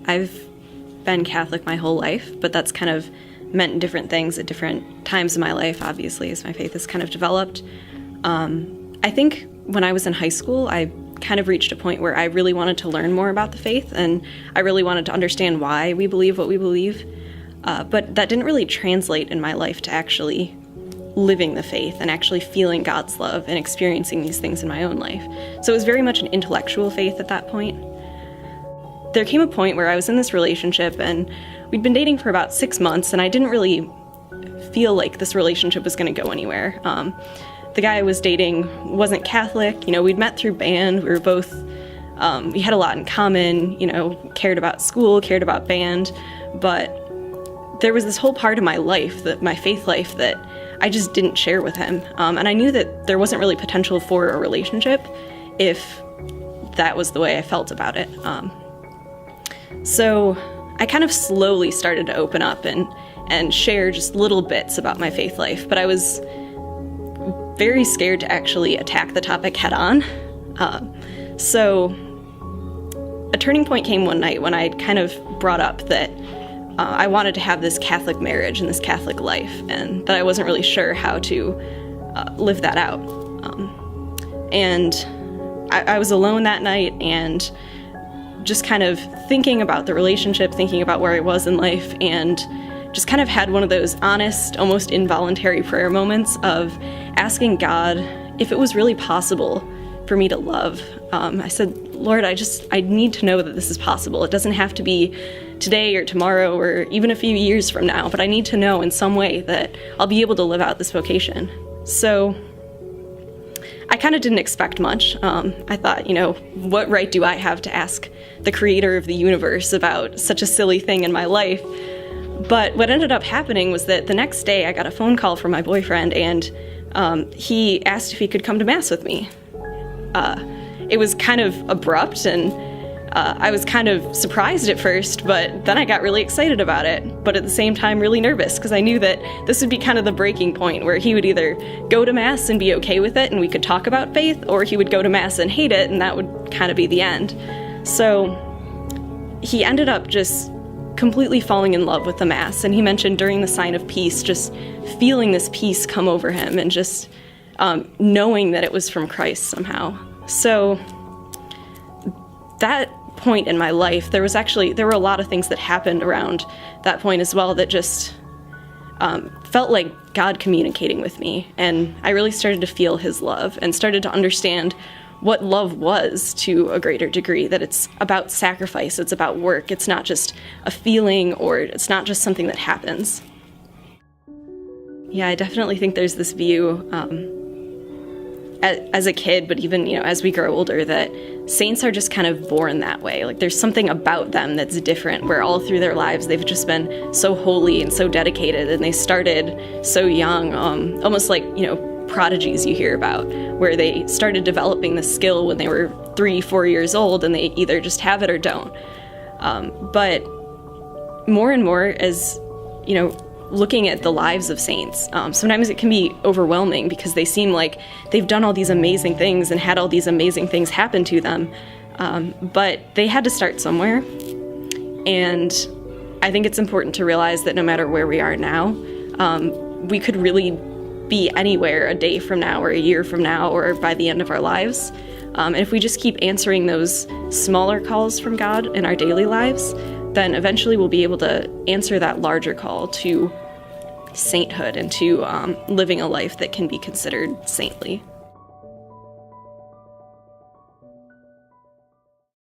I've been Catholic my whole life, but that's kind of meant different things at different times in my life, obviously, as my faith has kind of developed. I think when I was in high school, I kind of reached a point where I really wanted to learn more about the faith, and I really wanted to understand why we believe what we believe. But that didn't really translate in my life to actually living the faith and actually feeling God's love and experiencing these things in my own life. So it was very much an intellectual faith at that point. There came a point where I was in this relationship, and we'd been dating for about 6 months, and I didn't really feel like this relationship was going to go anywhere. The guy I was dating wasn't Catholic. We'd met through band. We were both, we had a lot in common, cared about school, cared about band, but there was this whole part of my life, my faith life, that I just didn't share with him. And I knew that there wasn't really potential for a relationship if that was the way I felt about it. So I kind of slowly started to open up and share just little bits about my faith life, but I was very scared to actually attack the topic head on. So a turning point came one night when I kind of brought up that I wanted to have this Catholic marriage and this Catholic life, and that I wasn't really sure how to live that out. And I was alone that night, and just kind of thinking about the relationship, thinking about where I was in life, and just kind of had one of those honest, almost involuntary prayer moments of asking God if it was really possible for me to love. I said, Lord, I need to know that this is possible. It doesn't have to be today or tomorrow or even a few years from now, but I need to know in some way that I'll be able to live out this vocation. So I kind of didn't expect much. I thought, what right do I have to ask the creator of the universe about such a silly thing in my life? But what ended up happening was that the next day I got a phone call from my boyfriend, and he asked if he could come to Mass with me. It was kind of abrupt, and I was kind of surprised at first, but then I got really excited about it, but at the same time really nervous, because I knew that this would be kind of the breaking point where he would either go to Mass and be okay with it and we could talk about faith, or he would go to Mass and hate it, and that would kind of be the end. So he ended up just completely falling in love with the Mass, and he mentioned during the Sign of Peace just feeling this peace come over him and just knowing that it was from Christ somehow. So that point in my life, there were a lot of things that happened around that point as well that just felt like God communicating with me, and I really started to feel his love and started to understand what love was to a greater degree, that it's about sacrifice, it's about work, it's not just a feeling, or it's not just something that happens. Yeah, I definitely think there's this view as a kid, but even, as we grow older, that saints are just kind of born that way. Like, there's something about them that's different, where all through their lives they've just been so holy and so dedicated, and they started so young, almost like, prodigies you hear about, where they started developing the skill when they were 3-4 years old, and they either just have it or don't. But more and more, as looking at the lives of saints, sometimes it can be overwhelming because they seem like they've done all these amazing things and had all these amazing things happen to them, but they had to start somewhere. And I think it's important to realize that no matter where we are now, we could really be anywhere a day from now or a year from now or by the end of our lives. And if we just keep answering those smaller calls from God in our daily lives, then eventually we'll be able to answer that larger call to sainthood and to living a life that can be considered saintly.